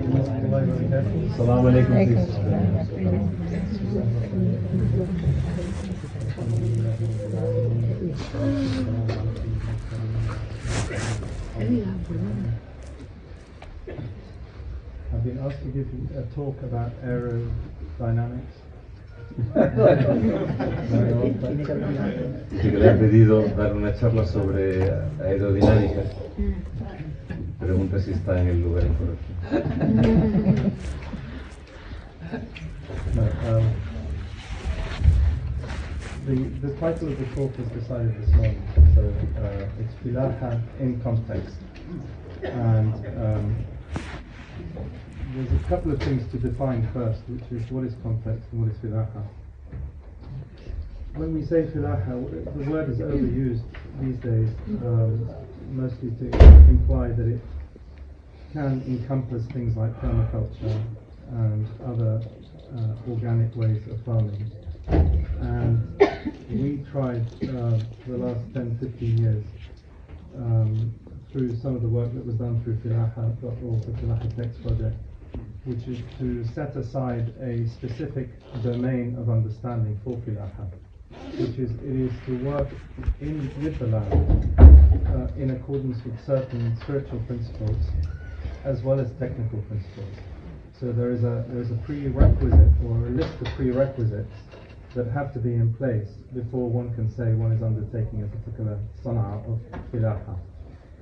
Assalamu alaikum. I've been asked to give a talk about aerodynamics. Dice que le han pedido dar una charla sobre aerodinámica. Pregunta si está en el lugar incorrecto. No, the title of the talk was decided this morning, so it's Filaha in context. And there's a couple of things to define first, which is what is context and what is Filaha. When we say Filaha, the word is overused these days, mostly to imply that it can encompass things like permaculture and other organic ways of farming. And we tried for the last 10-15 years through some of the work that was done through Filaha.org, the Filaha Text Project, which is to set aside a specific domain of understanding for Filaha, which is it is to work with the land in accordance with certain spiritual principles as well as technical principles. So there is a prerequisite or a list of prerequisites that have to be in place before one can say one is undertaking a particular sana'a of Filaha.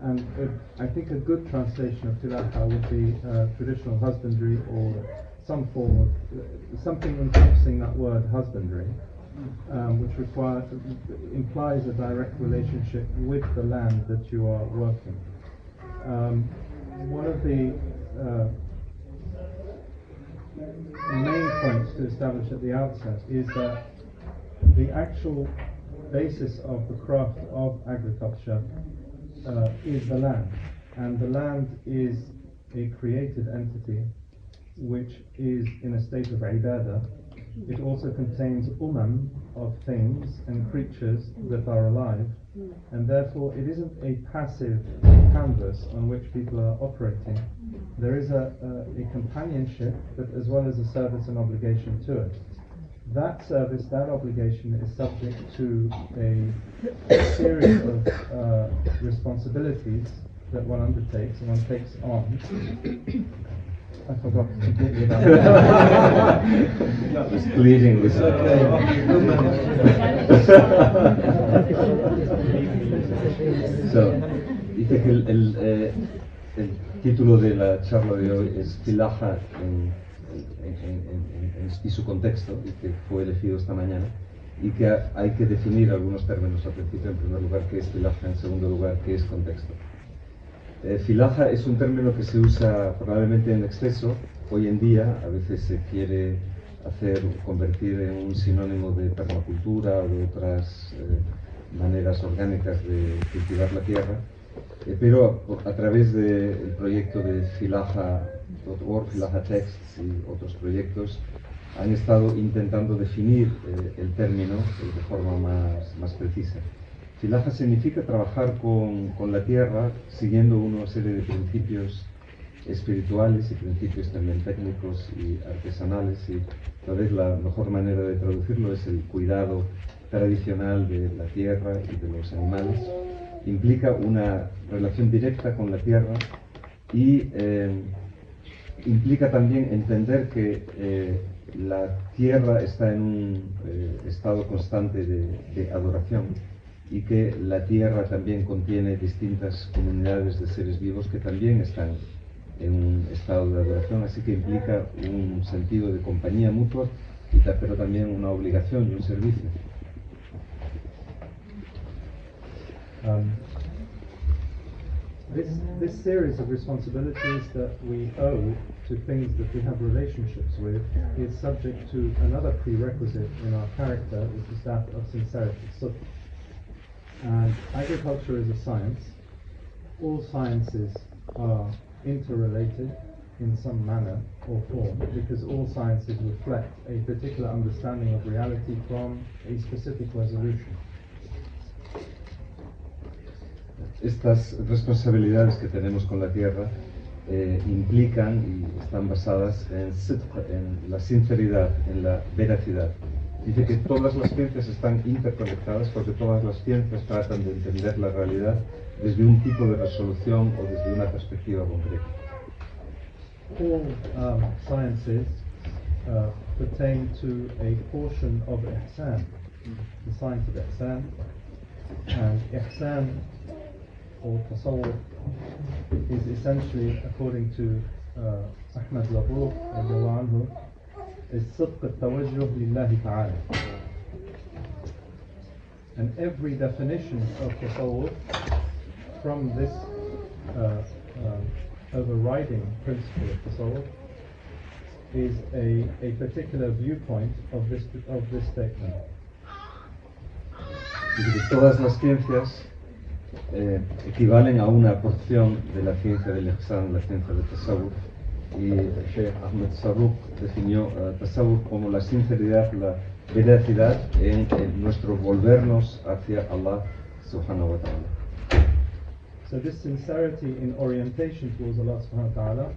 And I think a good translation of Filaha would be traditional husbandry or some form of something encompassing that word husbandry, which implies a direct relationship with the land that you are working. One of the main points to establish at the outset is that the actual basis of the craft of agriculture is the land, and the land is a created entity which is in a state of ibadah. It also contains of things and creatures that are alive, and therefore it isn't a passive canvas on which people are operating. There is a companionship, but as well as a service and obligation to it. That service, that obligation is subject to a series of responsibilities that one undertakes and one takes on. I forgot completely about that. Just pleading with So, dice que el título de la charla de hoy es Filaha y su contexto, y que fue elegido esta mañana, y que hay que definir algunos términos al principio. En primer lugar, qué es Filaha; en segundo lugar, qué es contexto. Filaha es un término que se usa probablemente en exceso hoy en día. A veces se quiere convertir en un sinónimo de permacultura o de otras maneras orgánicas de cultivar la tierra, pero a través del proyecto de Filaha.org, Filaha Texts y otros proyectos han estado intentando definir el término de forma más precisa. Filaha significa trabajar con la tierra siguiendo una serie de principios espirituales y principios también técnicos y artesanales, y tal vez la mejor manera de traducirlo es el cuidado tradicional de la tierra y de los animales. Implica una relación directa con la tierra y implica también entender que la tierra está en un estado constante de adoración, y que la tierra también contiene distintas comunidades de seres vivos que también están en un estado de adoración, así que implica un sentido de compañía mutua, pero también una obligación y un servicio. This series of responsibilities that we owe to things that we have relationships with is subject to another prerequisite in our character, which is that of sincerity. And agriculture is a science. All sciences are interrelated in some manner or form, because all sciences reflect a particular understanding of reality from a specific resolution. Estas responsabilidades que tenemos con la tierra implican y están basadas en la sinceridad, en la veracidad. Dice que todas las ciencias están interconectadas porque todas las ciencias tratan de entender la realidad desde un tipo de resolución o desde una perspectiva concreta. All sciences pertain to a portion of ihsan, the science of ihsan, and ihsan or tasawwuf is essentially, according to Ahmad Labour anhu, is صدق التوجه لله تعالى. And every definition of tasawwuf from this overriding principle of tasawwuf is a particular viewpoint of this statement. Todas las ciencias equivalen a una porción de la ciencia del ihsan, la ciencia del tasawwuf, y Sheikh Ahmed Sarruq definió tasawwuf como la sinceridad, la veracidad en nuestro volvernos hacia Allah subhanahu wa ta'ala. So this sincerity in orientation towards Allah subhanahu wa ta'ala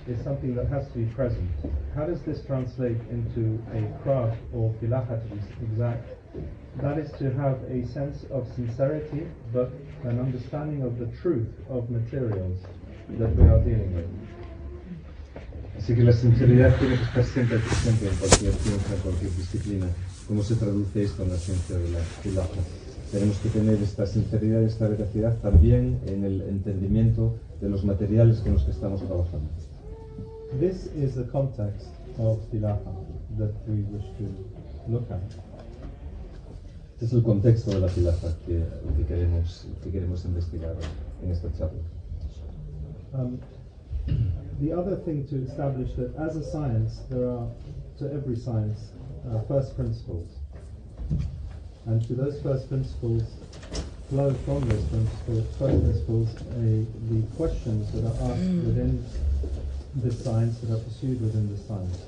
is something that has to be present. How does this translate into a craft or filaha, to be exact? That is to have a sense of sincerity but an understanding of the truth of materials that we are dealing with. Así que la sinceridad tiene que estar siempre presente en cualquier ciencia, en cualquier disciplina. ¿Cómo se traduce esto en la ciencia de la filaha? Tenemos que tener esta sinceridad y esta veracidad también en el entendimiento de los materiales con los que estamos trabajando. This is the context of filaha that we wish to look at. Este es el contexto de la filaha que queremos investigar en esta charla. The other thing to establish that as a science, there are, to every science, first principles. And to those first principles flow from those first principles the questions that are asked within this science, that are pursued within this science.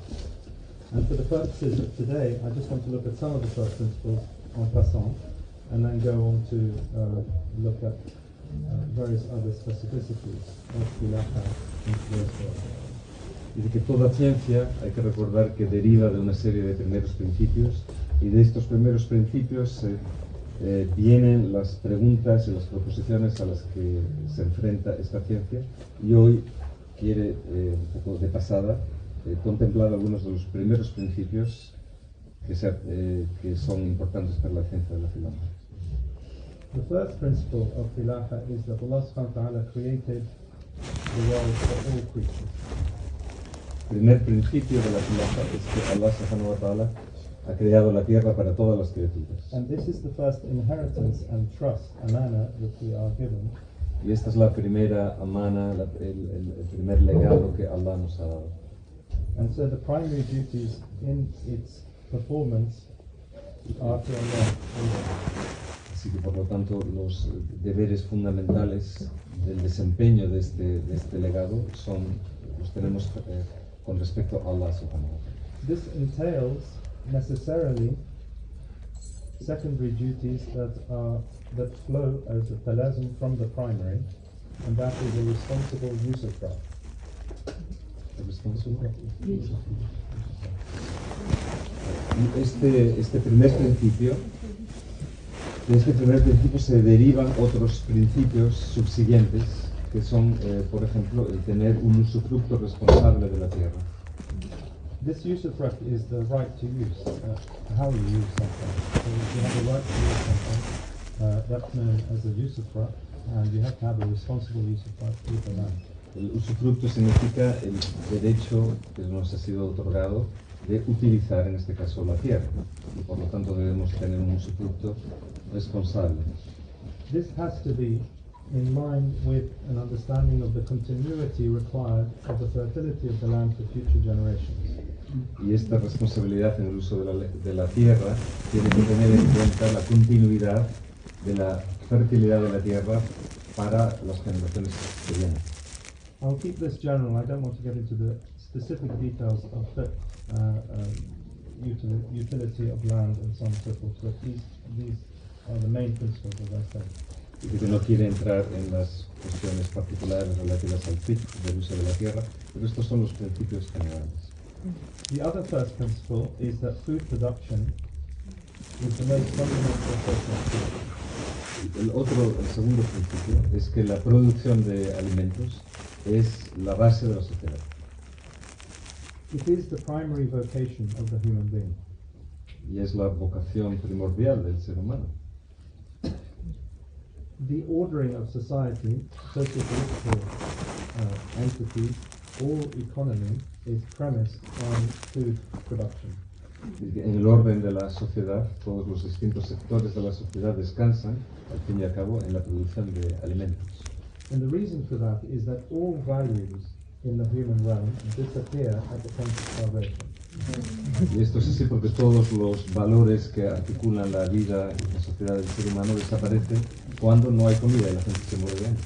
And for the purposes of today, I just want to look at some of the first principles en passant, and then go on to look at various other specificities of filaha in today's world. Dice que toda ciencia hay que recordar que deriva de una serie de primeros principios, y de estos primeros principios vienen las preguntas y las proposiciones a las que se enfrenta esta ciencia, y hoy quiere, un poco de pasada, contemplar algunos de los primeros principios que son importantes para la ciencia de la filaha. The first principle of filaha is that Allah subhanahu wa ta'ala created the world for all creatures. El primer principio de la filaha es que Allah subhanahu wa ta'ala ha creado la tierra para todas las criaturas. And this is the first inheritance and trust, amana, that we are given. Y esta es la primera amana, el primer legado que Allah nos ha dado. And so the primary duties in its performance are to Allah. Así que por lo tanto los deberes fundamentales del desempeño de este legado los tenemos con respecto a Allah subhanahu wa ta'ala. This entails necessarily secondary duties that flow as a talazum from the primary, and that is a responsible use of craft. Y este primer principio, de este primer principio se derivan otros principios subsiguientes que son, por ejemplo, el tener un usufructo responsable de la tierra. This usufruct is the right to use, how you use something. So you have a right to use something, that's known as a usufruct, and you have to have a responsible usufruct with the land. El usufructo significa el derecho que nos ha sido otorgado de utilizar, en este caso, la tierra, y por lo tanto debemos tener un usufructo responsable. This has to be in line with an understanding of the continuity required of the fertility of the land for future generations. Y esta responsabilidad en el uso de la tierra tiene que tener en cuenta la continuidad de la fertilidad de la tierra para las generaciones que vienen. I'll keep this general. I don't want to get into the specific details of utility of land and so on and so forth, but these are the main principles, as I said. y que no quiere entrar en las cuestiones particulares relativas al fit del uso de la tierra, pero estos son los principios generales. The other first principle is that food production is the most fundamental social activity. El segundo principio es que la producción de alimentos es la base de la sociedad. It is the primary vocation of the human being. Y es la vocación primordial del ser humano. The ordering of society, socio-political entities, all economy is premised on food production. En el orden de la sociedad, todos los distintos sectores de la sociedad descansan, al fin y al cabo, en la producción de alimentos. And the reason for that is that all values in the human realm disappear at the point of starvation. Y esto es así porque todos los valores que articulan la vida y la sociedad del ser humano desaparecen cuando no hay comida y la gente se muere de hambre.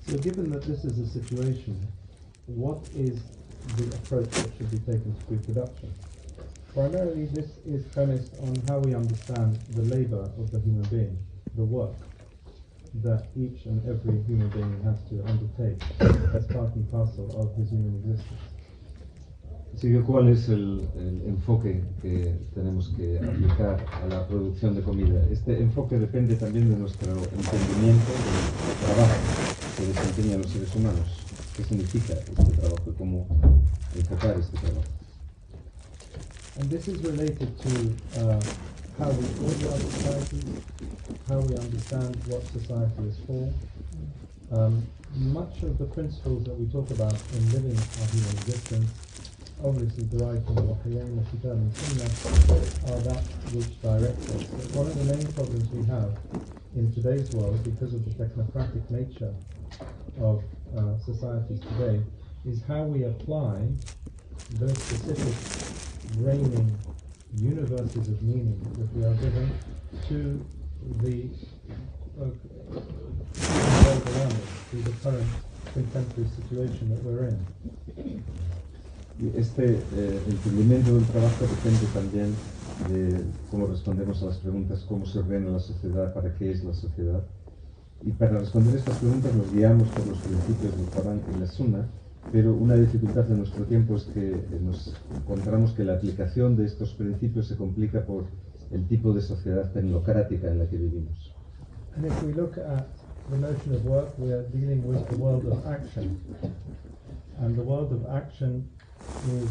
So given that this is a situation, what is the approach that should be taken to food production? Primarily, this is premised on how we understand the labor of the human being, the work that each and every human being has to undertake as part and parcel of his human existence. Así que, ¿cuál es el enfoque que tenemos que aplicar a la producción de comida? Este enfoque depende también de nuestro entendimiento del trabajo que desempeñan los seres humanos. ¿Qué significa este trabajo y cómo enfocar este trabajo? And this is related to how we organize society, how we understand what society is for. Much of the principles that we talk about in living our human existence, obviously derived from the Wahiyyin, Mezquita and Sunnah, are that which direct us. But one of the main problems we have in today's world, because of the technocratic nature of societies today, is how we apply those specific reigning universes of meaning that we are given to the world around us, to the current contemporary situation that we're in. Este entendimiento del trabajo depende también de cómo respondemos a las preguntas, cómo se ordena la sociedad, para qué es la sociedad. Y para responder estas preguntas nos guiamos por los principios del Corán y la Sunna, pero una dificultad de nuestro tiempo es que nos encontramos que la aplicación de estos principios se complica por el tipo de sociedad tecnocrática en la que vivimos. And if we look at the notion of work, we are dealing with the world of action. And the world of action is,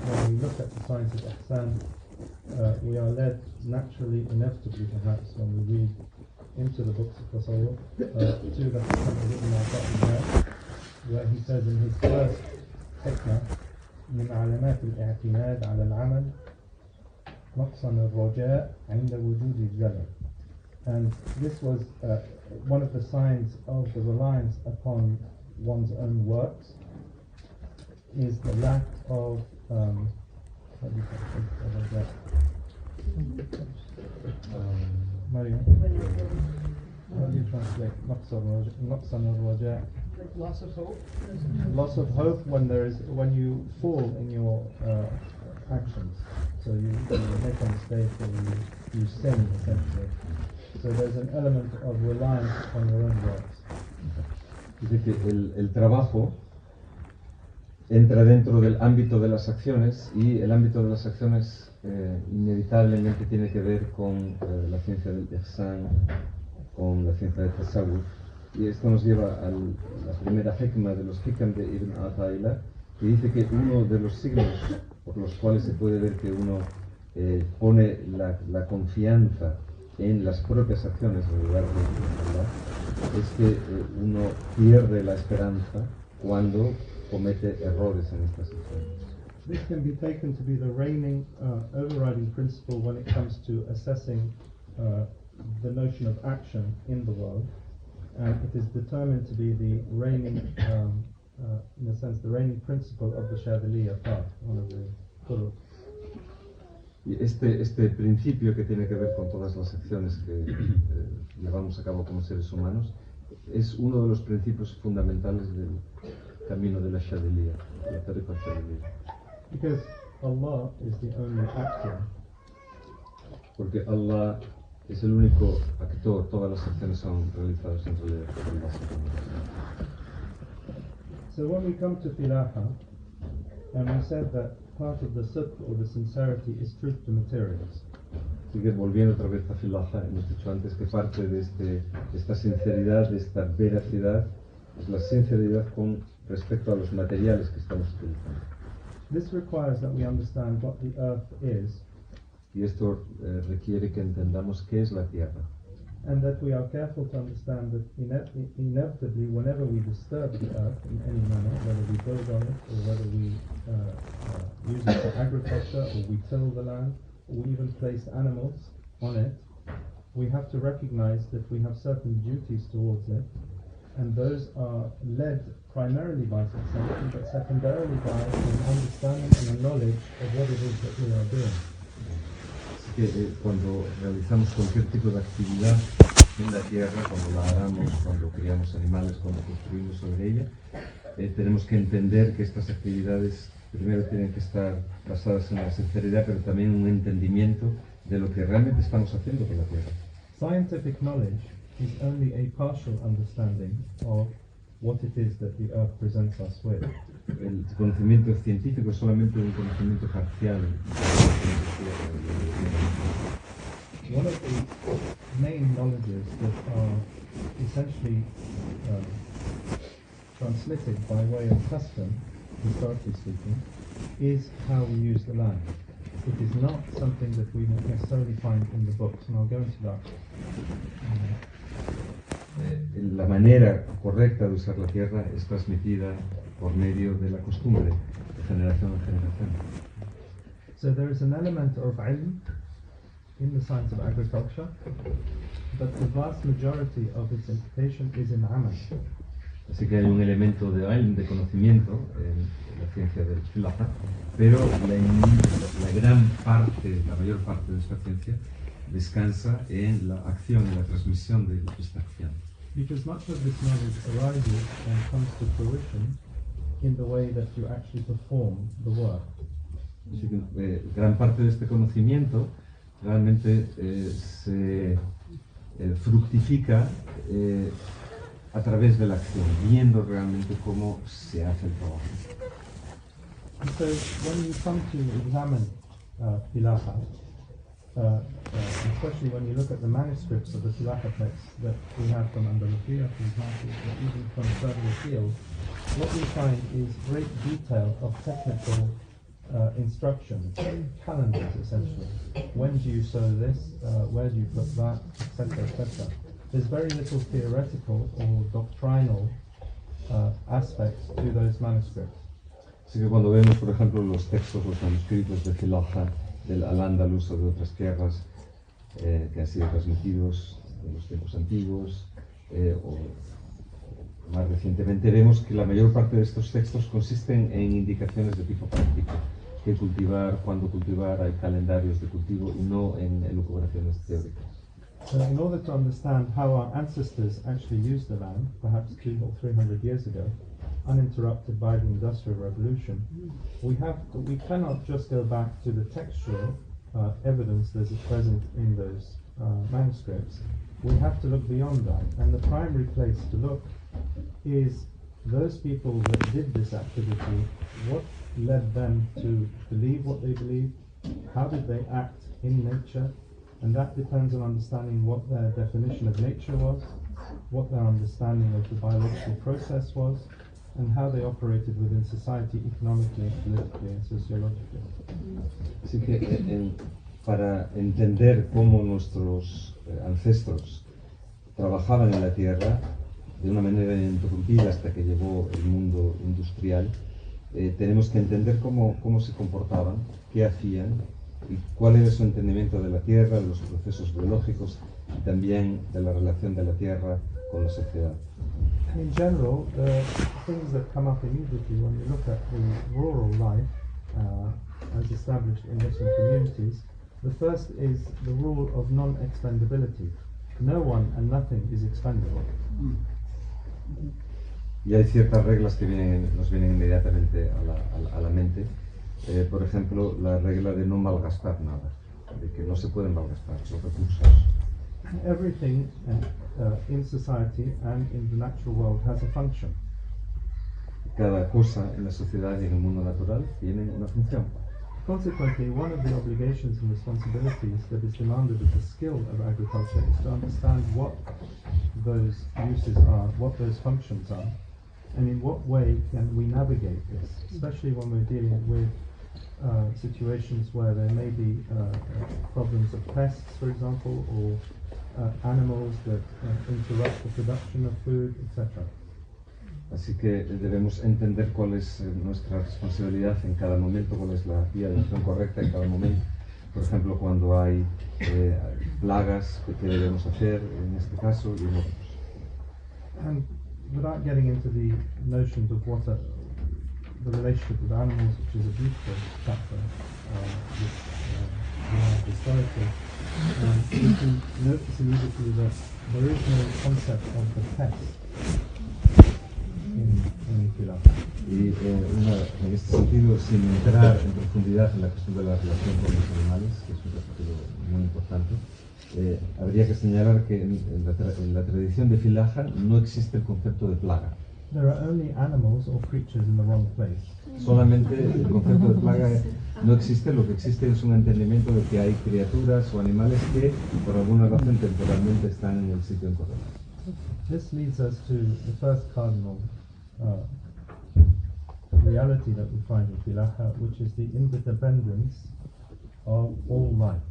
when we look at the science of Ihsan, we are led naturally, inevitably perhaps, when we read into the books of Tasawwuf, to the Hikmah written by there, where he says in his first hikmah, من علامات الاعتماد على العمل مقصن الرجاء عند وجود الزلل. And this was one of the signs of the reliance upon one's own works is the lack of how do you translate نقصن الرجاء? Loss of hope. Loss of hope when you fall in your actions. So you make a mistake or you sin essentially. So there's an element of reliance on your own works. Dice que el trabajo entra dentro del ámbito de las acciones y el ámbito de las acciones inevitablemente tiene que ver con la ciencia del Ihsan, con la ciencia del Tasawwuf. Y esto nos lleva a la primera hikmah de los hikam de Ibn Ata'illah, que dice que uno de los signos por los cuales se puede ver que uno pone la confianza en las propias acciones en lugar de Allah, es que uno pierde la esperanza cuando comete errores en estas acciones. This can be taken to be the reigning, overriding principle when it comes to assessing the notion of action in the world. And it is determined to be the reigning, in a sense, the reigning principle of the Shadhiliyya path, one of the Qur'an. Y este principio que tiene que ver con todas las acciones que llevamos a cabo como seres humanos es uno de los principios fundamentales del camino de la Shadiliyah, la tariqa Shadiliyah. Because Allah is the only actor. Porque Allah es el único actor, todas las acciones son realizadas en realidad por Allah. So when we come to Filaha, and we said that part of the sidq or the sincerity is truth to materials. Así que volviendo otra vez a Filaha, hemos dicho antes que parte de esta sinceridad, de esta veracidad, es la sinceridad con respecto a los materiales que estamos utilizando. This requires that we understand what the earth is, Y esto requiere que entendamos qué es la tierra. and that we are careful to understand that inevitably whenever we disturb the earth in any manner, whether we build on it or whether we use it for agriculture or we till the land or we even place animals on it, we have to recognize that we have certain duties towards it, and those are led primarily by sincerity but secondarily by an understanding and a knowledge of what it is that we are doing. Que cuando realizamos cualquier tipo de actividad en la tierra, cuando la aramos, cuando criamos animales, cuando construimos sobre ella, tenemos que entender que estas actividades primero tienen que estar basadas en la sinceridad, pero también en un entendimiento de lo que realmente estamos haciendo con la tierra. Scientific knowledge is only a partial understanding of what it is that the earth presents us with. El conocimiento científico es solamente un conocimiento parcial. One of the main knowledges that are essentially transmitted by way of custom, historically speaking, is how we use the land. It is not something that we necessarily find in the books, and I'll go into that. La manera correcta de usar la tierra es transmitida por medio de la costumbre, de generación en generación. So there is an element of ilm in the science of agriculture, but the vast majority of its implication is in amal. Así que hay un elemento de ilm, de conocimiento en la ciencia del filaha, pero la gran parte, la mayor parte de esta ciencia descansa en la acción, en la transmisión de esta acción. Because much of this knowledge arises and comes to fruition in the way that you actually perform the work. Así que gran parte de este conocimiento realmente se fructifica a través de la acción, viendo realmente cómo se hace el trabajo. So when you come to examine Filaha, especially when you look at the manuscripts of the Filaha texts that we have from Andalusia, for example, or even from further afield, what we find is great detail of technical instructions, calendars essentially. When do you sow this? Where do you put that? Etc. etc. There's very little theoretical or doctrinal aspects to those manuscripts. Así que cuando vemos, por ejemplo, los textos, los manuscritos de Filaha, del Al-Ándalus o de otras tierras que han sido transmitidos en los tiempos antiguos o más recientemente, vemos que la mayor parte de estos textos consisten en indicaciones de tipo práctico. Qué cultivar, cuándo cultivar, hay calendarios de cultivo y no en elucubraciones teóricas. So in order to understand how our ancestors actually used the land, perhaps 200 or 300 years ago, uninterrupted by the Industrial Revolution, we cannot just go back to the textual evidence that is present in those manuscripts. We have to look beyond that, and the primary place to look is those people that did this activity. What led them to believe what they believed? How did they act in nature? And that depends on understanding what their definition of nature was, what their understanding of the biological process was, and how they operated within society economically, politically, and sociologically. Así que para entender cómo nuestros ancestros trabajaban en la tierra de una manera ininterrumpida hasta que llegó el mundo industrial, tenemos que entender cómo se comportaban, qué hacían y cuál era su entendimiento de la tierra, de los procesos biológicos y también de la relación de la tierra con la sociedad. In general, the things that come up immediately when you look at the rural life as established in Muslim communities, the first is the rule of non-expendability. No one and nothing is expendable. Y hay ciertas reglas que nos vienen inmediatamente a la mente. Por ejemplo, la regla de no malgastar nada, de que no se pueden malgastar los recursos. Everything in society and in the natural world has a function. Cada cosa en la sociedad y en el mundo natural tiene una función. Consequently, one of the obligations and responsibilities that is demanded of the skill of agriculture is to understand what those uses are, what those functions are, and in what way can we navigate this, especially when we're dealing with situations where there may be problems of pests, for example, or animals that interrupt the production of food, etc. Así que debemos entender cuál es nuestra responsabilidad en cada momento, cuál es la vía de acción correcta en cada momento. Por ejemplo, cuando hay plagas, ¿qué debemos hacer en este caso y en otros? And without getting into the notions of what the relationship with animals, which is a beautiful chapter, historically, we can notice immediately that there is no concept of the pest in Filaja. Y en este sentido, sin entrar en profundidad en la cuestión de la relación con los animales, que es un capítulo muy importante, habría que señalar que en la tradición de Filaja no existe el concepto de plaga. There are only animals or creatures in the wrong place. Solamente el concepto de plaga no existe, lo que existe es un entendimiento de que hay criaturas o animales que por alguna razón temporalmente están en el sitio incorrecto. This leads us to the first cardinal reality that we find in Filaja, which is the interdependence of all life.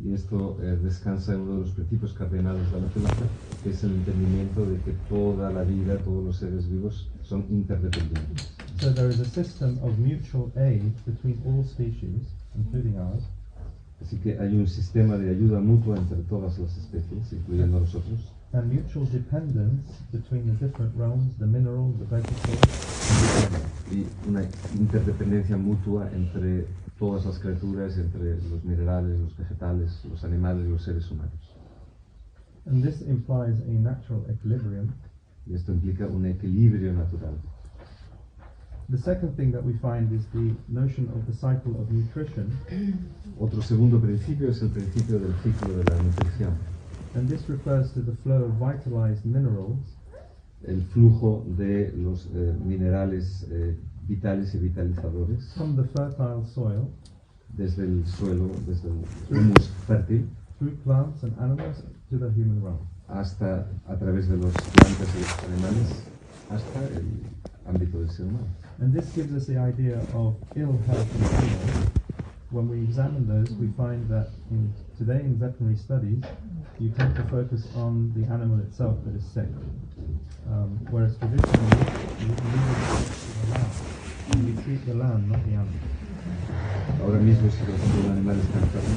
Y esto descansa en uno de los principios cardinales de la Filaja, que es el entendimiento de que toda la vida, todos los seres vivos son interdependientes. So there is a system of mutual aid between all species, including ours. Así que hay un sistema de ayuda mutua entre todas las especies, incluyendo nosotros. And mutual dependence between the different realms, the mineral, the vegetable. Y una interdependencia mutua entre todas las criaturas, entre los minerales, los vegetales, los animales y los seres humanos. And this implies a natural equilibrium. Y esto implica un equilibrio natural. The second thing that we find is the notion of the cycle of nutrition. Otro segundo principio es el principio del ciclo de la nutrición. And this refers to the flow of vitalized minerals. El flujo de los minerales vitales y vitalizadores From the fertile soil. Desde el suelo, desde el humus fértil, through plants and animals to the human realm. Hasta a través de las plantas y los animales hasta el ámbito del ser humano. And this gives us the idea of ill health and health. When we examine those, we find that today in veterinary studies, you tend to focus on the animal itself that is sick, whereas traditionally you treat the land, not the animal. Ahora mismo, si por ejemplo un animal está enfermo,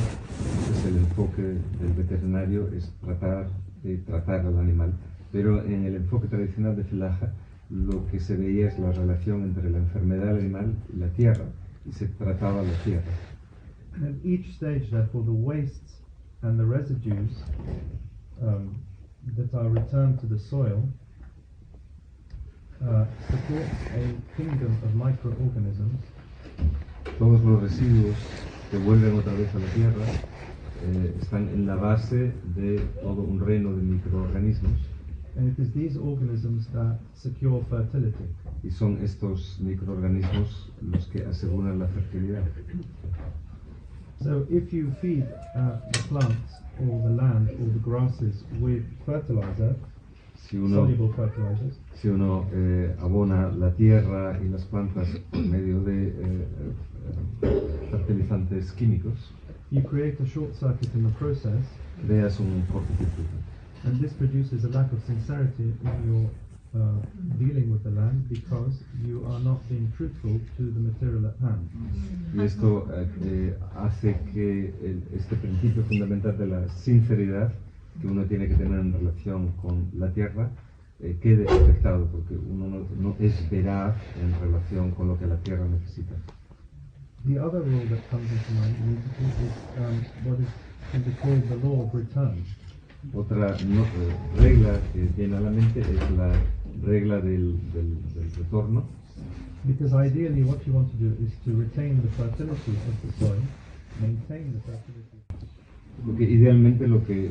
entonces el enfoque del veterinario es tratar al animal. Pero en el enfoque tradicional de Filaja, lo que se veía es la relación entre la enfermedad del animal y la tierra, y se trataba la tierra. And at each stage, therefore, the wastes and the residues that are returned to the soil supports a kingdom of microorganisms. Todos los residuos que vuelven otra vez a la tierra están en la base de todo un reino de microorganismos. And it is these organisms that secure fertility. Y son estos microorganismos los que aseguran la fertilidad. So if you feed the plants or the land or the grasses with fertilizer, soluble fertilizers, si uno abona la tierra y las plantas por medio de fertilizantes químicos, you create a short circuit in the process. Creas un cortocircuito. And this produces a lack of sincerity in your dealing with the land, because you are not being truthful to the material at hand. Y esto hace que este principio fundamental de la sinceridad que uno tiene que tener en relación con la tierra quede afectado, porque uno no es veraz en relación con lo que la tierra necesita. The other rule that comes into mind immediately is what can be called the law of return. Otra regla que tiene a la mente es la regla del retorno. Because ideally what you want to do is to retain the fertility of the soil, maintain the fertility. Porque idealmente lo que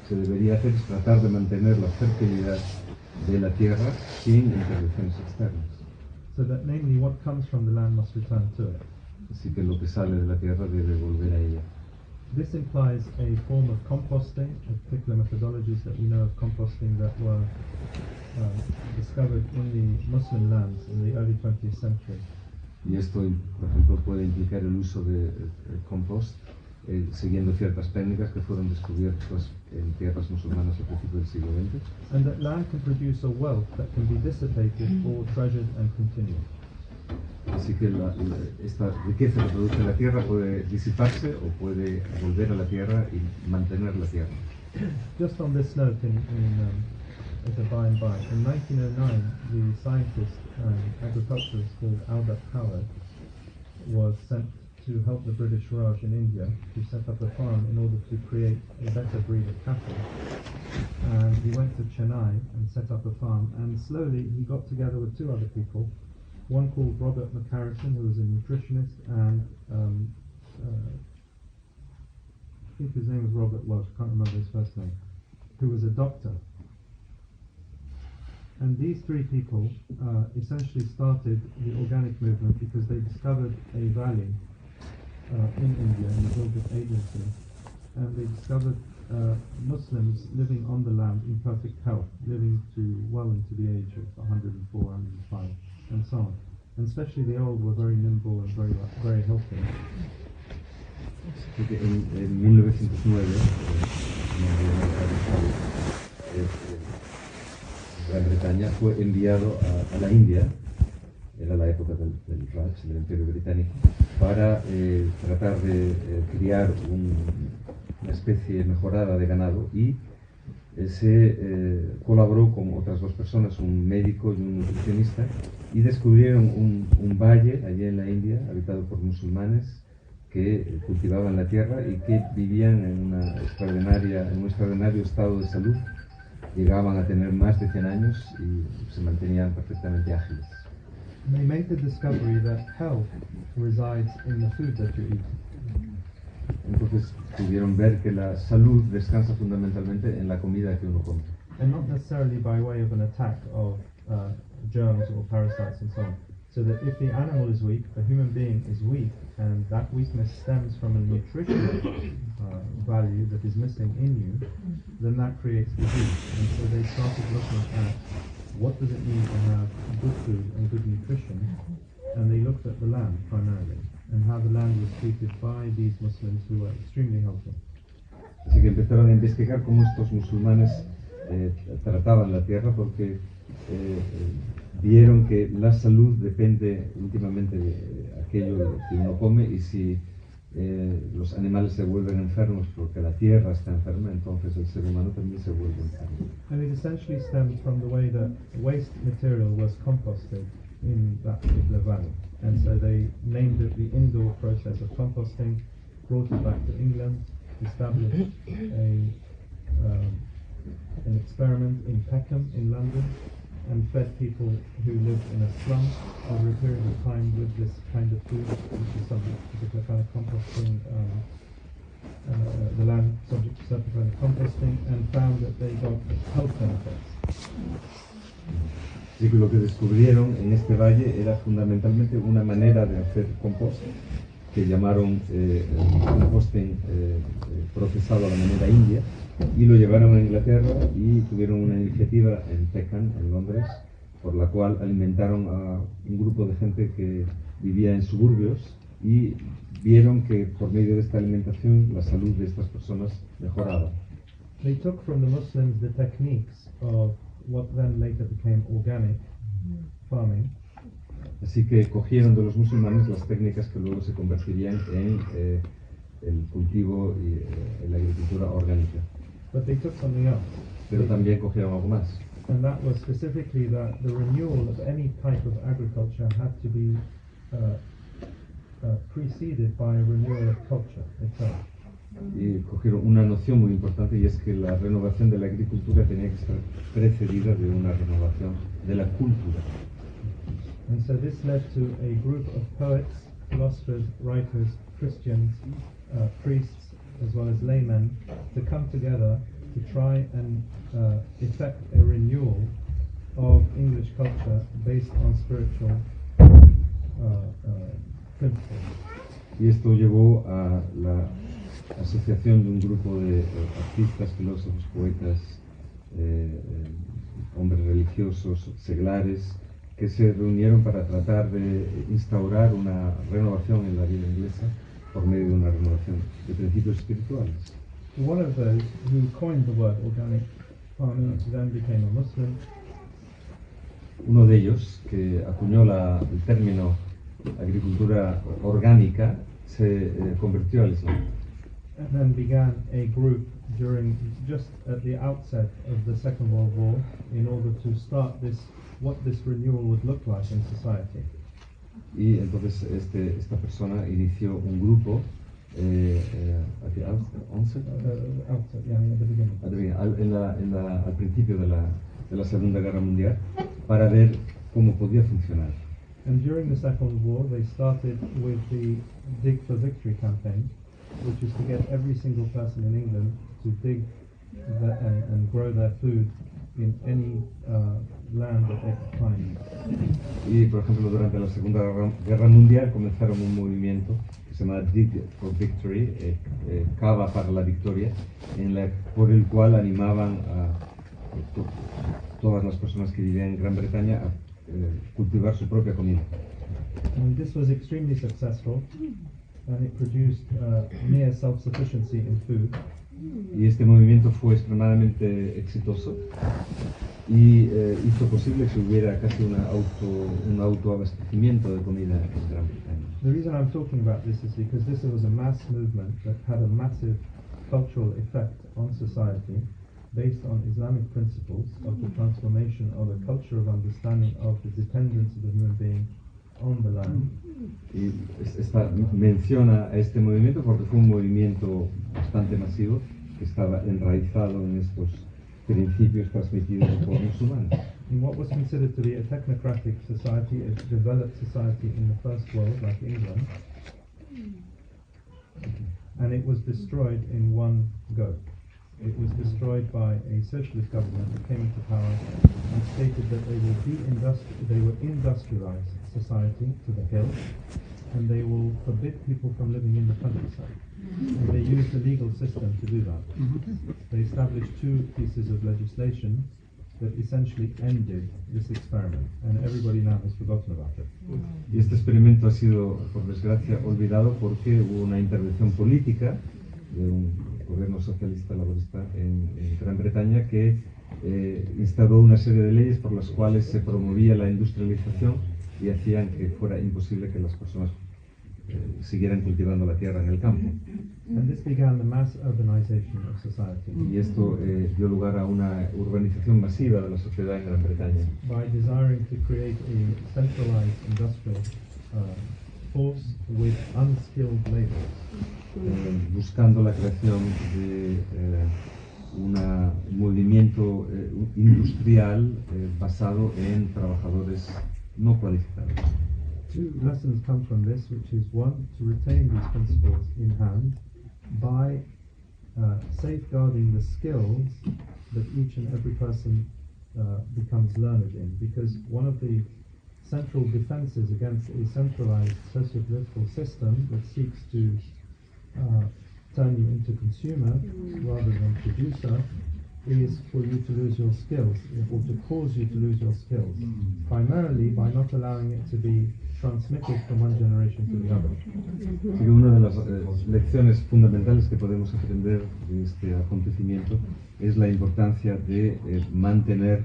se debería hacer es tratar de mantener la fertilidad de la tierra sin intervenciones externas. So that namely what comes from the land must return to it. Así que lo que sale de la tierra debe volver a ella. This implies a form of composting, particular methodologies that we know of composting that were discovered in the Muslim lands in the early 20th century. Y esto, por ejemplo, puede implicar el uso de compost, siguiendo ciertas técnicas que fueron descubiertas en tierras musulmanas a principios del siglo XX. And that land can produce a wealth that can be dissipated or treasured and continued. Así que esta riqueza que produce la tierra puede disiparse o puede volver a la tierra y mantener la tierra. Just on this note, as a by and by, in 1909, the scientist and agriculturist called Albert Howard was sent to help the British Raj in India to set up a farm in order to create a better breed of cattle. And he went to Chennai and set up a farm, and slowly he got together with two other people, one called Robert McCarrison, who was a nutritionist, and I think his name was Robert Welch, I can't remember his first name, who was a doctor. And these three people essentially started the organic movement because they discovered a valley in India, in the Gilgit Agency, and they discovered Muslims living on the land in perfect health, living to well into the age of 104, 105, and so on. And especially the old were very nimble and very healthy. En 1909, Gran Bretaña fue enviado a la India, era la época del Raj, del Imperio Británico, para tratar de criar una especie mejorada de ganado, y se colaboró con otras dos personas, un médico y un nutricionista, y descubrieron un valle allí en la India, habitado por musulmanes que cultivaban la tierra y que vivían en un extraordinario estado de salud. Llegaban a tener más de 100 años y se mantenían perfectamente ágiles. They made the discovery that health resides in the food that you eat. Entonces pudieron ver que la salud descansa fundamentalmente en la comida que uno come. And not necessarily by way of an attack of germs or parasites and so on. So that if the animal is weak, the human being is weak, and that weakness stems from a nutritional value that is missing in you, then that creates disease. And so they started looking at what does it mean to have good food and good nutrition, and they looked at the land primarily, and how the land was treated by these Muslims who were extremely healthy. Así que empezaron a investigar cómo estos musulmanes trataban la tierra, porque vieron que la salud depende íntimamente de aquello que uno come, y si los animales se vuelven enfermos porque la tierra está enferma, entonces el ser humano también se vuelve enfermo. And it essentially stems from the way that waste material was composted in that particular valley. And so they named it the indoor process of composting, brought it back to England, established an experiment in Peckham in London, and fed people who lived in a slum over a period of time with this kind of food, which is subject to particular kind of composting, the land subject to certain kind of composting, and found that they got health benefits. Así que lo que descubrieron en este valle era fundamentalmente una manera de hacer compost, que llamaron composting procesado a la manera india, y lo llevaron a Inglaterra y tuvieron una iniciativa en Peckham, en Londres, por la cual alimentaron a un grupo de gente que vivía en suburbios, y vieron que por medio de esta alimentación la salud de estas personas mejoraba. They took from the Muslims the techniques of what then later became organic farming. Así que cogieron de los musulmanes las técnicas que luego se convertirían en el cultivo y la agricultura orgánica. But they took something else. Pero también cogieron algo más. And that was specifically that the renewal of any type of agriculture had to be preceded by a renewal of culture itself. y cogieron una noción muy importante, y es que la renovación de la agricultura tenía que estar precedida de una renovación de la cultura. And so this led to a group of poets, philosophers, writers, Christians, priests, as well as laymen, to come together to try and effect a renewal of English culture based on spiritual principles. Y esto llevó a la asociación de un grupo de artistas, filósofos, poetas, hombres religiosos, seglares, que se reunieron para tratar de instaurar una renovación en la vida inglesa por medio de una renovación de principios espirituales. One of those who coined the word organic farming then became a Muslim. Uno de ellos, que acuñó el término agricultura orgánica, se convirtió al Islam. And then began a group just at the outset of the Second World War in order to start what this renewal would look like in society. Y entonces esta persona inició un grupo at the onset? Outset, yeah, at the beginning. Al principio de la Segunda Guerra Mundial, para ver cómo podía funcionar. And during the Second War, they started with the Dig for Victory campaign, which is to get every single person in England to dig and grow their food in any land that they could find. Y por ejemplo, durante la Segunda Guerra Mundial comenzaron un movimiento que se llama Dig for Victory, cava para la victoria, por el cual animaban a todas las personas que vivían en Gran Bretaña a cultivar su propia comida. And this was extremely successful, and it produced near self-sufficiency in food. Y este movimiento fue extremadamente exitoso y hizo posible que hubiera casi un autoabastecimiento de comida en Gran Bretaña. The reason I'm talking about this is because this was a mass movement that had a massive cultural effect on society based on Islamic principles of the transformation of a culture of understanding of the dependence of the human being on the land. Y menciona a este movimiento porque fue un movimiento bastante masivo que estaba enraizado en estos principios transmitidos por musulmanes. In what was considered to be a technocratic society, a developed society in the First World, like England, and it was destroyed in one go. It was destroyed by a socialist government that came into power and stated that they will industrialize society to the hill, and they will forbid people from living in the countryside. And they used the legal system to do that. They established two pieces of legislation that essentially ended this experiment, and everybody now has forgotten about it. Y este experimento ha sido, por desgracia, olvidado porque hubo una intervención política de un gobierno socialista laborista en Gran Bretaña que instauró una serie de leyes por las cuales se promovía la industrialización y hacían que fuera imposible que las personas siguieran cultivando la tierra en el campo. And this began the mass urbanization of society. Y esto dio lugar a una urbanización masiva de la sociedad en Gran Bretaña. By desiring to create a centralized industrial force with unskilled laborers. Buscando la creación de un movimiento industrial basado en trabajadores no cualificados. Two lessons come from this, which is one, to retain these principles in hand by safeguarding the skills that each and every person becomes learned in, because one of the central defenses against a centralized socio-political system that seeks to turn you into consumer rather than producer is for you to lose your skills, or to cause you to lose your skills, primarily by not allowing it to be transmitted from one generation to the other. Así que una de las lecciones fundamentales que podemos aprender de este acontecimiento es la importancia de mantener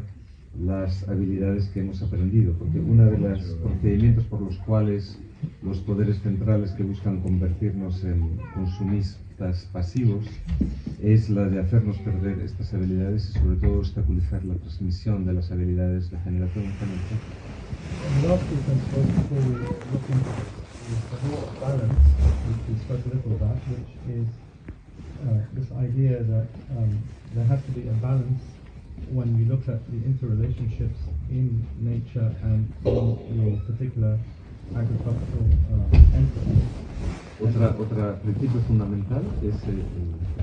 las habilidades que hemos aprendido, porque uno de los procedimientos por los cuales los poderes centrales que buscan convertirnos en consumistas pasivos es la de hacernos perder estas habilidades y sobre todo obstaculizar la transmisión de las habilidades de generación en generación. The last two principles before we look into is the whole balance, which we spoke a little about, which is idea that there has to be a balance when you look at the interrelationships in nature and in your particular agricultural enterprise. Otro principio fundamental es,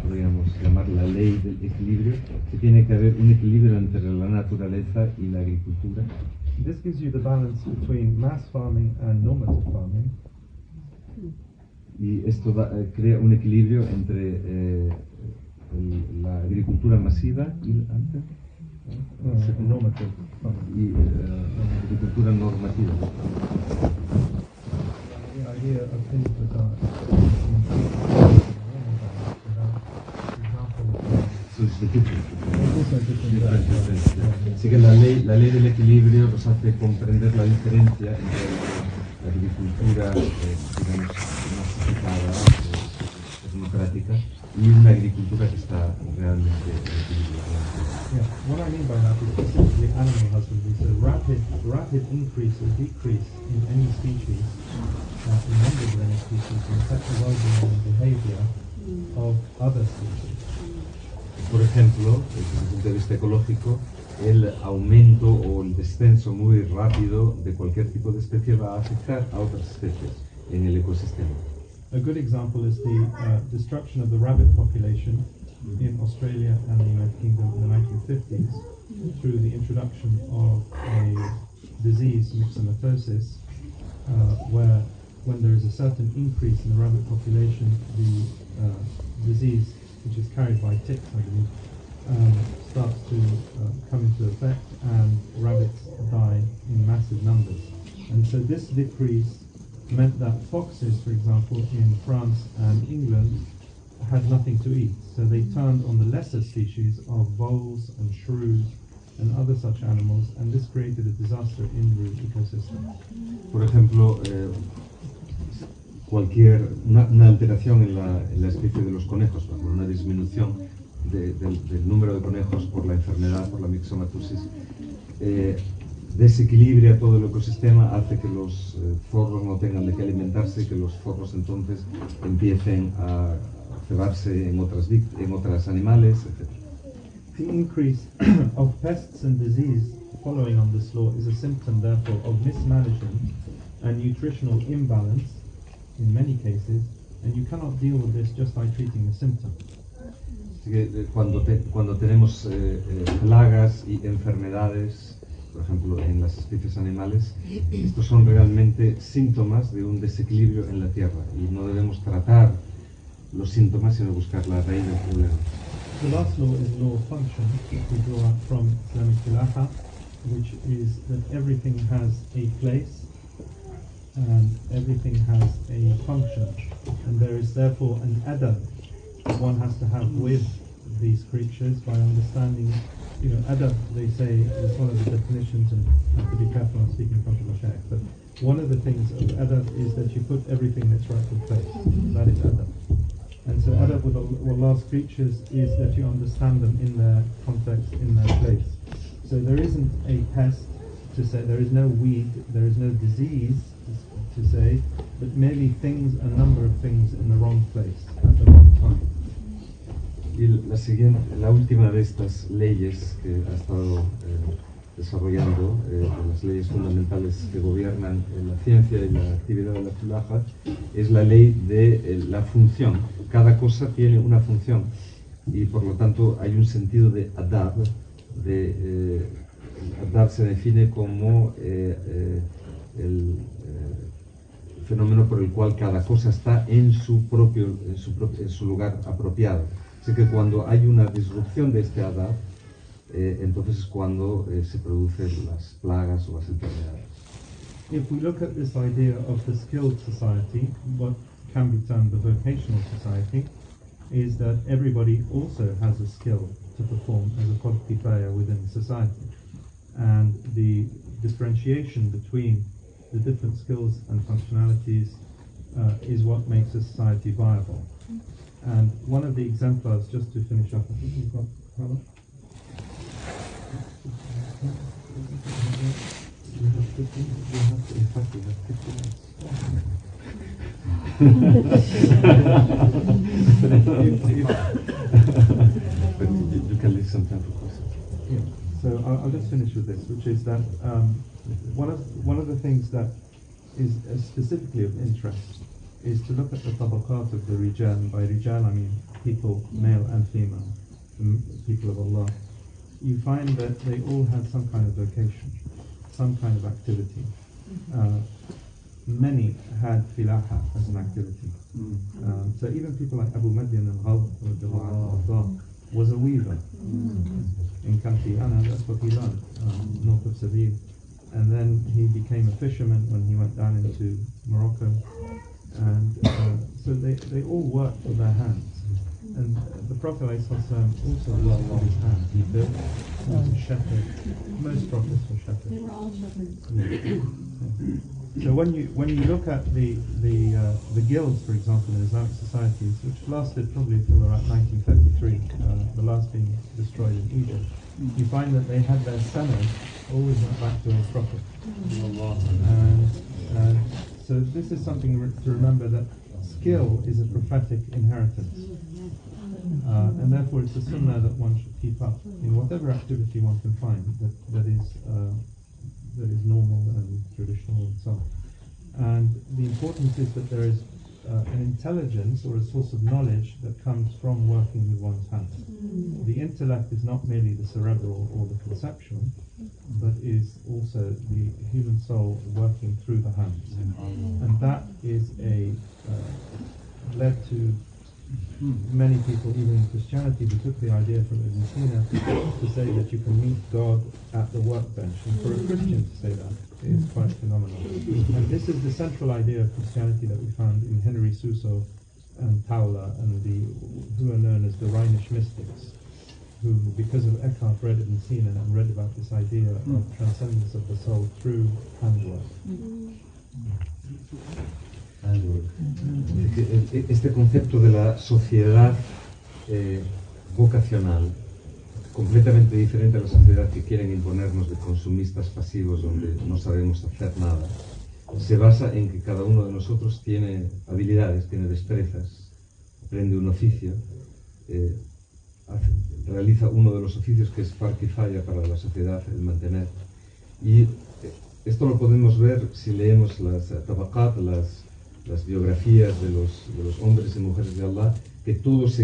podríamos llamar la ley del equilibrio, que tiene que haber un equilibrio entre la naturaleza y la agricultura. This gives you the balance between mass farming and normative farming. Y esto crea un equilibrio entre la agricultura masiva y normative farming. La agricultura normativa. The idea of things that are Así que la ley del equilibrio nos hace comprender la diferencia entre la agricultura, digamos, masificada, democrática, y una agricultura que está realmente equilibrada. Yeah, what I mean by that is specifically animal husbandry. So rapid increase or decrease in any species, in numbers of any species, can affect the well-being and behavior of other species. Por ejemplo, desde el punto de vista ecológico, el aumento o el descenso muy rápido de cualquier tipo de especie va a afectar a otras especies en el ecosistema. A good example is the destruction of the rabbit population in Australia and the United Kingdom in the 1950s through the introduction of a disease, myxomatosis, where when there is a certain increase in the rabbit population, the disease, which is carried by ticks, I believe, starts to come into effect, and rabbits die in massive numbers. And so this decrease meant that foxes, for example, in France and England, had nothing to eat. So they turned on the lesser species of voles and shrews and other such animals, and this created a disaster in the ecosystem. Por ejemplo, una alteración en la especie de los conejos, por una disminución del número de conejos por la enfermedad, por la myxomatosis, desequilibra todo el ecosistema, hace que los zorros no tengan de qué alimentarse, que los zorros entonces empiecen a cebarse en otros animales, etc. The increase of pests and disease following on this law is a symptom, therefore, of mismanagement and nutritional imbalance in many cases, and you cannot deal with this just by treating the symptom. Así que cuando tenemos plagas y enfermedades, por ejemplo, en las especies animales, estos son realmente síntomas de un desequilibrio en la tierra y no debemos tratar los síntomas sino buscar la raíz del problema. The last law is law of function, which we draw out from Islamic Filaha, which is that everything has a place and everything has a function, and there is therefore an adab that one has to have with these creatures by understanding, adab, they say, is one of the definitions, and I have to be careful not speaking in front of the shaykh, but one of the things of adab is that you put everything in its rightful place. That is adab. And so adab with Allah's creatures is that you understand them in their context, in their place. So there isn't a pest to say, there is no weed, there is no disease to say, but merely things, a number of things in the wrong place at the wrong time. Y la última de estas leyes que ha estado desarrollando, las leyes fundamentales que gobiernan la ciencia y la actividad de la filaha, es la ley de la función. Cada cosa tiene una función y por lo tanto hay un sentido de adab. Adab se define como el fenómeno por el cual cada cosa está en su lugar apropiado. Así que cuando hay una disrupción de este adab, entonces es cuando se producen las plagas o las enfermedades. If we look at this idea of the skilled society, what can be termed the vocational society, is that everybody also has a skill to perform as a quality player within society. And the differentiation between the different skills and functionalities is what makes a society viable. And one of the exemplars, just to finish up, I think we've got Carla. finish with this, which is that one of the things that is specifically of interest is to look at the tabaqat of the rijal. By rijal I mean people, male and female, the people of Allah. You find that they all had some kind of vocation, some kind of activity. Many had filaha as an activity. So even people like Abu Madian al-Ghawth was a weaver. In Kantiana, that's what he learned, north of Seville. And then he became a fisherman when he went down into Morocco. And so they all worked with their hands. And the Prophet also worked with his hands. He built, he was a shepherd. Most prophets were shepherds. They were all shepherds. So when you look at the guilds, for example, in Islamic societies, which lasted probably till around 1933, the last being destroyed in Egypt, you find that they had their senate always went back to a prophet. And so this is something to remember, that skill is a prophetic inheritance. And therefore it's a sunnah that one should keep up in whatever activity one can find that is normal and traditional and so on. And the importance is that there is an intelligence or a source of knowledge that comes from working with one's hands. The intellect is not merely the cerebral or the conceptual, but is also the human soul working through the hands. And that is led to many people, even in Christianity, who took the idea from Ibn Sina to say that you can meet God at the workbench. And for a Christian to say that is quite phenomenal. And this is the central idea of Christianity that we found in Henry Suso and Paula and who are known as the Rhenish mystics, who, because of Eckhart, read Ibn Sina and read about this idea of transcendence of the soul through handwork. Este concepto de la sociedad vocacional, completamente diferente a la sociedad que quieren imponernos de consumistas pasivos donde no sabemos hacer nada, se basa en que cada uno de nosotros tiene habilidades, tiene destrezas, aprende un oficio, realiza uno de los oficios que es far kifaya para la sociedad, el mantener. Y esto lo podemos ver si leemos las tabaqat, las biografías de los hombres y mujeres de Allah, que todos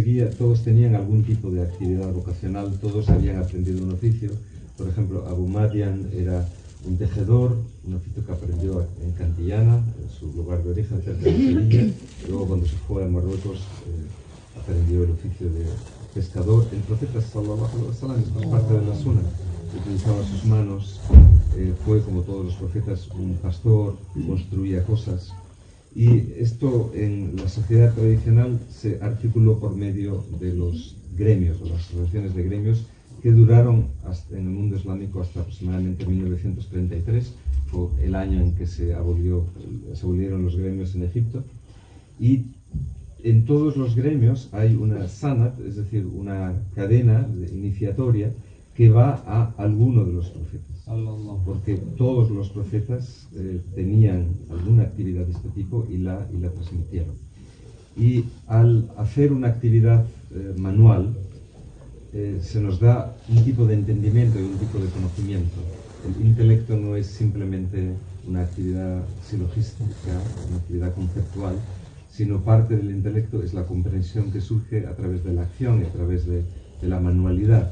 tenían algún tipo de actividad vocacional, todos habían aprendido un oficio. Por ejemplo, Abu Madian era un tejedor, un oficio que aprendió en Cantillana, en su lugar de origen, cerca de Sevilla. Luego, cuando se fue a Marruecos, aprendió el oficio de pescador. El profeta sallallahu alaihi wasallam, es parte de la sunna, utilizaba sus manos, fue, como todos los profetas, un pastor, construía cosas. Y esto en la sociedad tradicional se articuló por medio de los gremios, o las asociaciones de gremios, que duraron en el mundo islámico hasta aproximadamente 1933, fue el año en que se abolieron los gremios en Egipto. Y en todos los gremios hay una sanat, es decir, una cadena iniciatoria que va a alguno de los profetas. Porque todos los profetas tenían alguna actividad de este tipo y la transmitieron. Y al hacer una actividad manual, se nos da un tipo de entendimiento y un tipo de conocimiento. El intelecto no es simplemente una actividad silogística, una actividad conceptual, sino parte del intelecto es la comprensión que surge a través de la acción y a través de la manualidad.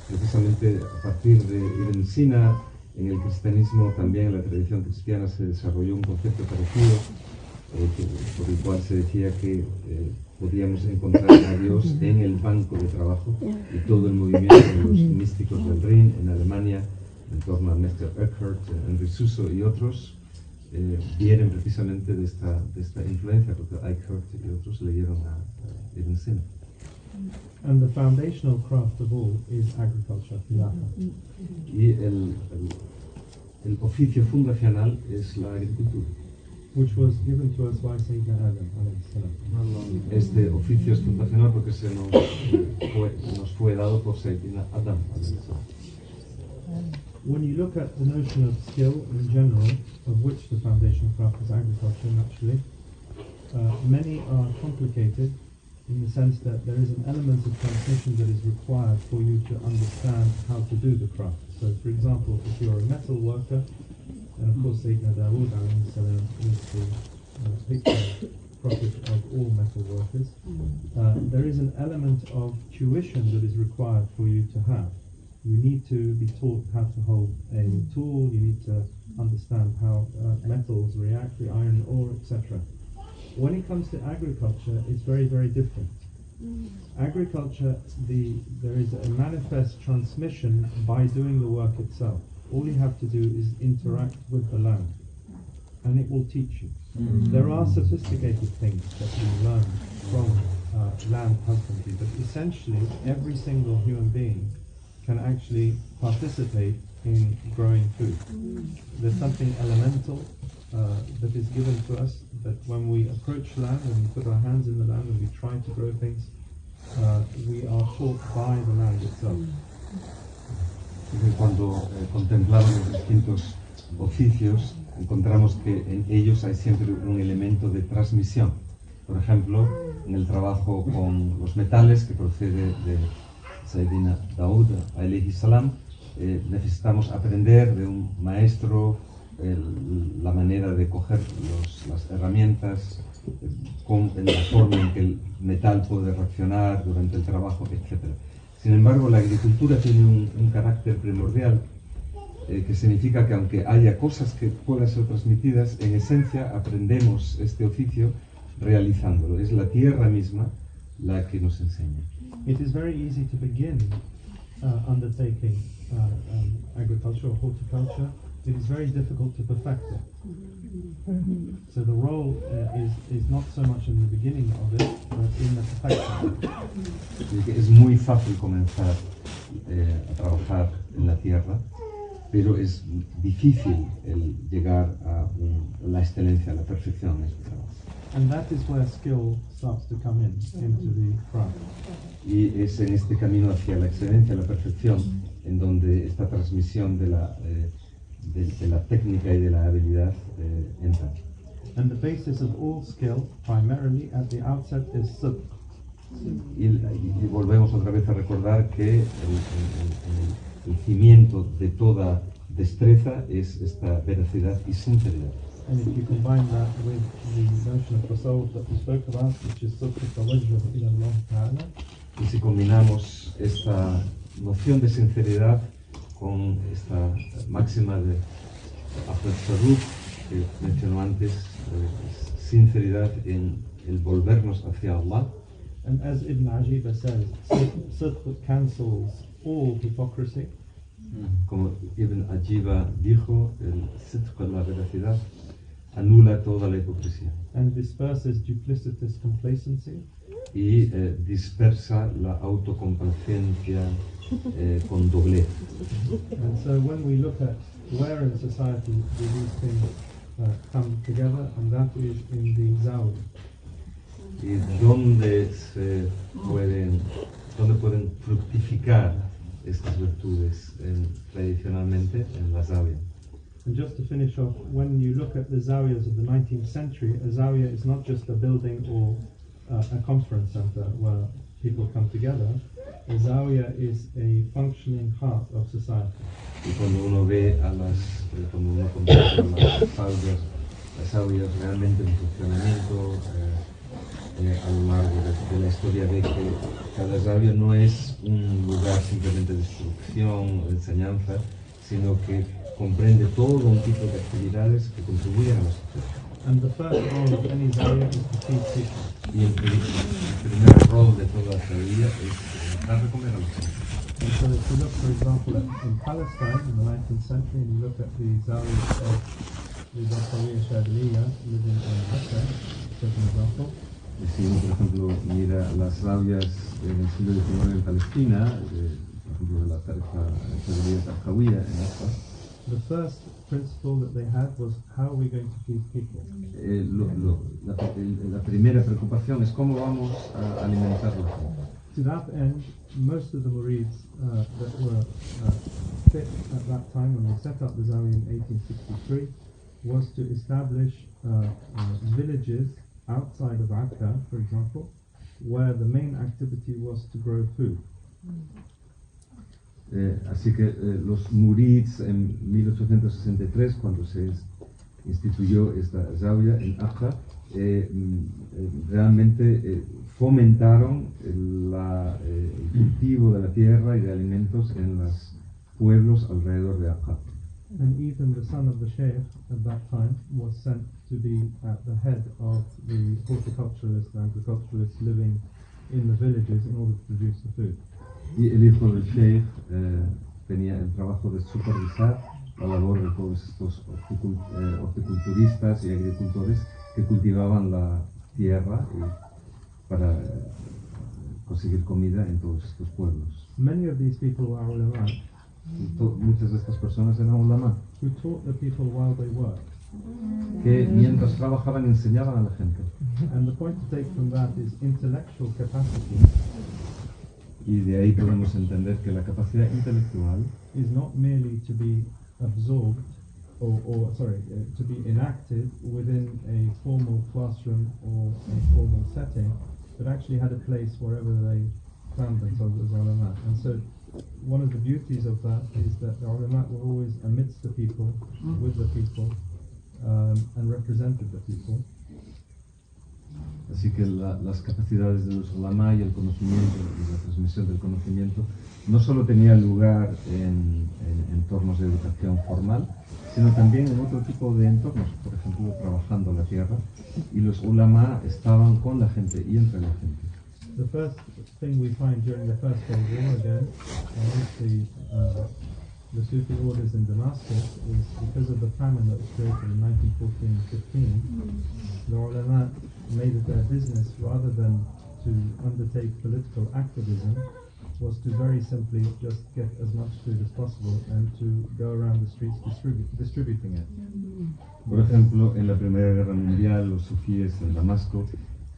Precisamente a partir de Ibn Sina, en el cristianismo, también en la tradición cristiana, se desarrolló un concepto parecido, por el cual se decía que podíamos encontrar a Dios en el banco de trabajo, y todo el movimiento de los místicos del Rin en Alemania, en torno a Meister Eckhart, Henry Suso y otros, vienen precisamente de esta influencia, porque Eckhart y otros leyeron a Ibn Sina. And the foundational craft of all is agriculture, filaha. Y el oficio fundacional es la agricultura. Which was given to us by Sayyidina Adam alayhi salam. Este oficio es fundacional porque nos fue dado por Sayyidina Adam alayhi salam. When you look at the notion of skill in general, of which the foundational craft is agriculture, naturally, many are complicated in the sense that there is an element of transmission that is required for you to understand how to do the craft. So, for example, if you're a metal worker, and of course Sayyidina Dawood alayhi salam is the picture prophet of all metal workers, there is an element of tuition that is required for you to have. You need to be taught how to hold a tool, you need to understand how metals react, the iron ore, etc. When it comes to agriculture, it's very, very different. Agriculture, there is a manifest transmission by doing the work itself. All you have to do is interact with the land, and it will teach you. There are sophisticated things that you learn from land husbandry, but essentially every single human being can actually participate in growing food. There's something elemental that is given to us, that when we approach land and we put our hands in the land and we try to grow things, we are taught by the land itself. Cuando contemplamos los distintos oficios, encontramos que en ellos hay siempre un elemento de transmisión. Por ejemplo, en el trabajo con los metales, que procede de Sayyidina Dawood alayhi salam, necesitamos aprender de un maestro la manera de coger las herramientas, en la forma en que el metal puede reaccionar durante el trabajo, etc. Sin embargo, la agricultura tiene un carácter primordial, que significa que aunque haya cosas que puedan ser transmitidas, en esencia aprendemos este oficio realizándolo. Es la tierra misma la que nos enseña. It is very easy to begin undertaking agriculture or horticulture. It is very difficult to perfect it. So the role is not so much in the beginning of it, but in the perfection. Es muy fácil comenzar a trabajar en la tierra, pero es difícil el llegar a la excelencia, a la perfección en este trabajo. And that is where skill starts to come into the craft. Y es en este camino hacia la excelencia, la perfección, en donde esta transmisión de la técnica y de la habilidad entra. And the basis of all skill, primarily at the outset, is sidq. Y volvemos otra vez a recordar que el cimiento de toda destreza es esta veracidad y sinceridad. And if you combine that with the notion of tasawwuf that we spoke about, which is sidq tawajjuh ila Allah ta'ala, y si combinamos esta noción de sinceridad con esta máxima de Ahmed que mencionó antes, sinceridad en el volvernos hacia Allah. And as Ibn Ajiba says, sidq cancels all hypocrisy. Como Ibn Ajiba dijo, el sidq, la veracidad, anula toda la hipocresía. And disperses duplicitous complacency. Y dispersa la autocomplacencia con doblez. And so when we look at where in society do these things come together, and that is in the zawiya. Y dónde pueden fructificar estas virtudes tradicionalmente en la zawiya. And just to finish off, when you look at the zawiyas of the 19th century, a zawiya is not just a building or a conference center where people come together. A zawiya is a functioning heart of society. Y cuando uno ve cuando uno contempla las zawiyas realmente en funcionamiento, a lo largo de la historia, ve que cada zawiya no es un lugar simplemente de instrucción o de enseñanza, sino que comprende todo un tipo de actividades que contribuyen a la sociedad. And the first role of any zawiya is to feed people. Y el primer rol de toda zawiya es dar de comer a los demás. And so if you look, for example, in Palestine in the 19th century, and you look at the zawiyas of the Zawiya Shadiliya living in Mecca, for example. Si uno, por ejemplo, mira las zawiyas en el siglo XIX en Palestina, por ejemplo, de la tarifa Shadiliya Tarjawiya en Mecca, the first principle that they had was, how are we going to feed people? La primera preocupación es cómo vamos a alimentar a la gente. To that end, most of the murids that were fit at that time when they set up the Zawiya in 1863 was to establish villages outside of Akka, for example, where the main activity was to grow food. Así que los murids en 1863, cuando se instituyó esta Zawiya en Acre, realmente fomentaron el cultivo de la tierra y de alimentos en los pueblos alrededor de Acre. And even the son of the sheikh at that time was sent to be at the head of the horticulturalists and agriculturalists living in the villages in order to produce the food. Y el hijo del sheikh tenía el trabajo de supervisar la labor de todos estos horticulturistas y agricultores que cultivaban la tierra para conseguir comida en todos estos pueblos. Many of these people were ulama, Muchas de estas personas eran ulama, who taught the people while they worked. que mientras trabajaban enseñaban a la gente. And the point to take from that is intellectual capacity Y de ahí podemos entender que la capacidad intelectual is not merely to be absorbed to be enacted within a formal classroom or a formal setting, but actually had a place wherever they found themselves as ulama. And so one of the beauties of that is that the ulama were always amidst the people, with the people, and represented the people. Así que las capacidades de los ulama y el conocimiento y la transmisión del conocimiento no solo tenía lugar en entornos de educación formal, sino también en otro tipo de entornos, por ejemplo, trabajando la tierra, y los ulama estaban con la gente y entre la gente. The first thing we find during the First World War again, amongst the Sufi orders in Damascus, is because of the famine that was created in 1914-15, the ulama made it their business, rather than to undertake political activism, was to very simply just get as much food as possible and to go around the streets distributing it. Por ejemplo, en la Primera Guerra Mundial, los sufíes en Damasco,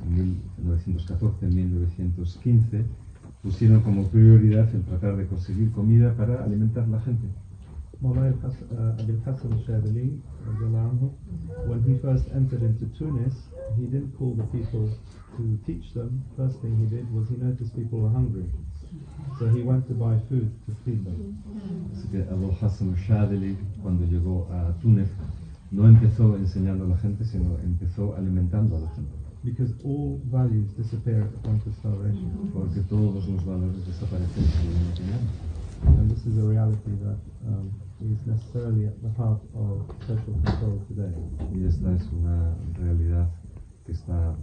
en 1914-1915, pusieron como prioridad el tratar de conseguir comida para alimentar a la gente. Mawlana Abil Hassan al-Shadili, when he first entered into Tunis, he didn't call the people to teach them. First thing he did was he noticed people were hungry, so he went to buy food to feed them. Así que Abu Hassan al-Shadili, cuando llegó a Túnez, no empezó enseñando a la gente, sino empezó alimentando a la gente. Because all values disappear at the point of starvation. Porque todos los valores desaparecen en el momento de hambre. And this is a reality that is necessarily at the heart of social control today. Y esta es una realidad que está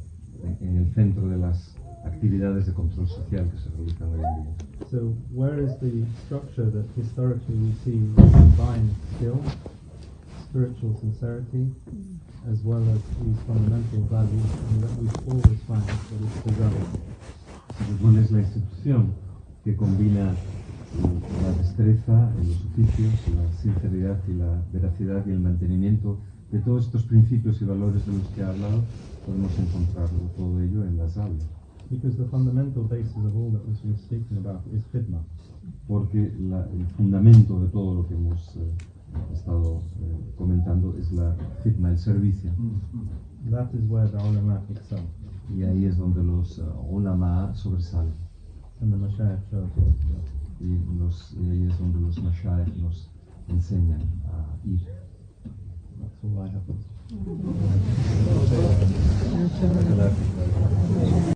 en el centro de las actividades de control social que se realizan hoy en día. So where is the structure that historically we see combine skill, spiritual sincerity, as well as these fundamental values, and that we always find that it's preserved? ¿Cuál es la institución que combina la destreza en los oficios, la sinceridad y la veracidad y el mantenimiento de todos estos principios y valores de los que he hablado? Podemos encontrarlo todo ello en las aulas. Because the fundamental basis of all that we've been speaking about is khidmah. Porque el fundamento de todo lo que hemos estado comentando es la khidmah, el servicio. That is where the ulama excel. Y ahí es donde los ulama sobresalen. And the mashayikh show us where to go. Y ahí es donde los mashayikh nos enseñan a ir. That's all I have.